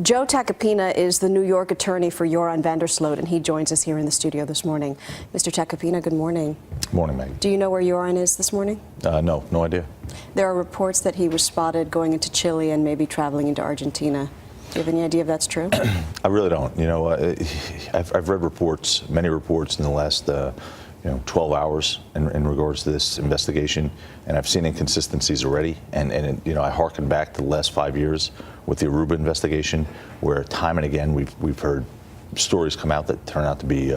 Joe Tacopina is the New York attorney for Joran Sloot, and he joins us here in the studio this morning. Mr. Tacopina, good morning. Good morning, Maggie. Do you know where Joran is this morning? No idea. There are reports that he was spotted going into Chile and maybe traveling into Argentina. Do you have any idea if that's true? I really don't. You know, I've read reports, many reports in the last 12 hours in regards to this investigation, and I've seen inconsistencies already. And I hearken back to the last 5 years with the Aruba investigation, where time and again we've heard stories come out that turn out to be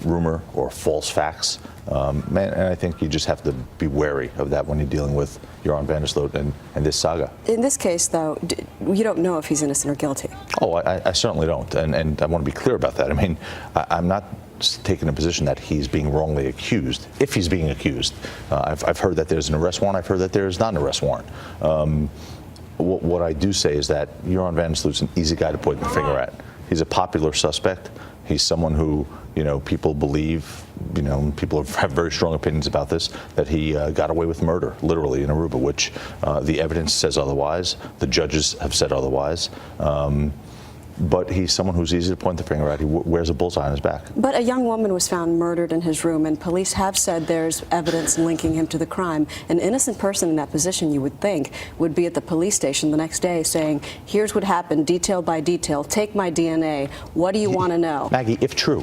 rumor or false facts. And I think you just have to be wary of that when you're dealing with Joran Sloot and this saga. In this case, though, you don't know if he's innocent or guilty. Oh, I certainly don't, and I want to be clear about that. I mean, I'm not taking a position that he's being wrongly accused, if he's being accused. I've heard that there's an arrest warrant. I've heard that there's not an arrest warrant. What I do say is that Joran Sloot's an easy guy to point the finger at. He's a popular suspect. He's someone who, people believe, people have very strong opinions about this, that he got away with murder, literally, in Aruba, which the evidence says otherwise. The judges have said otherwise. But he's someone who's easy to point the finger at. He wears a bullseye on his back. But a young woman was found murdered in his room, and police have said there's evidence linking him to the crime. An innocent person in that position, you would think, would be at the police station the next day saying, here's what happened, detail by detail, take my DNA, what do you want to know? Maggie, if true,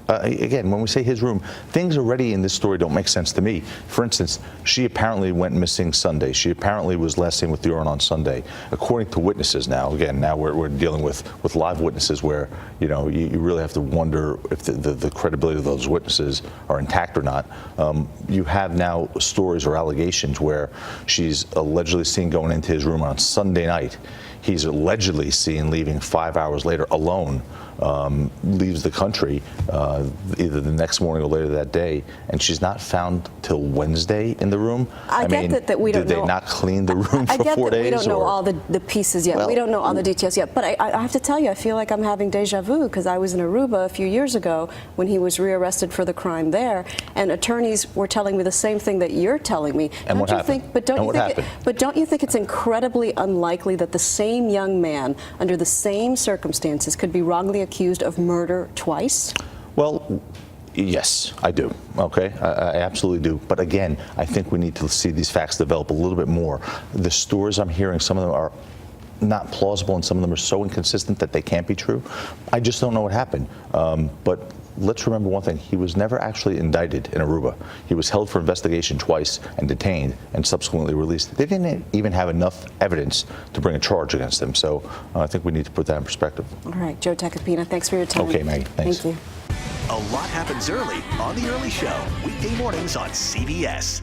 again, when we say his room, things already in this story don't make sense to me. For instance, she apparently went missing Sunday. She apparently was last seen with Joran on Sunday. According to witnesses now, again, now we're dealing with live witnesses where, you really have to wonder if the credibility of those witnesses are intact or not. You have now stories or allegations where she's allegedly seen going into his room on Sunday night. He's allegedly seen leaving 5 hours later alone, leaves the country either the next morning or later that day, and she's not found till Wednesday in the room. I get that we don't know. Did they not clean the room for 4 days? We don't know all the pieces yet. Well, we don't know all the details yet. But I have to tell you, I feel like I'm having deja vu, because I was in Aruba a few years ago when he was rearrested for the crime there, and attorneys were telling me the same thing that you're telling me. And what happened? But don't you think it's incredibly unlikely that the same young man, under the same circumstances, could be wrongly accused of murder twice? Well, yes, I do. Okay, I absolutely do. But again, I think we need to see these facts develop a little bit more. The stories I'm hearing, some of them are not plausible, and some of them are so inconsistent that they can't be true. I just don't know what happened. But let's remember one thing. He was never actually indicted in Aruba. He was held for investigation twice and detained and subsequently released. They didn't even have enough evidence to bring a charge against him. So I think we need to put that in perspective. All right, Joe Tacopina, thanks for your time. Okay, Maggie, thanks. Thank you. A lot happens early on The Early Show, weekday mornings on CBS.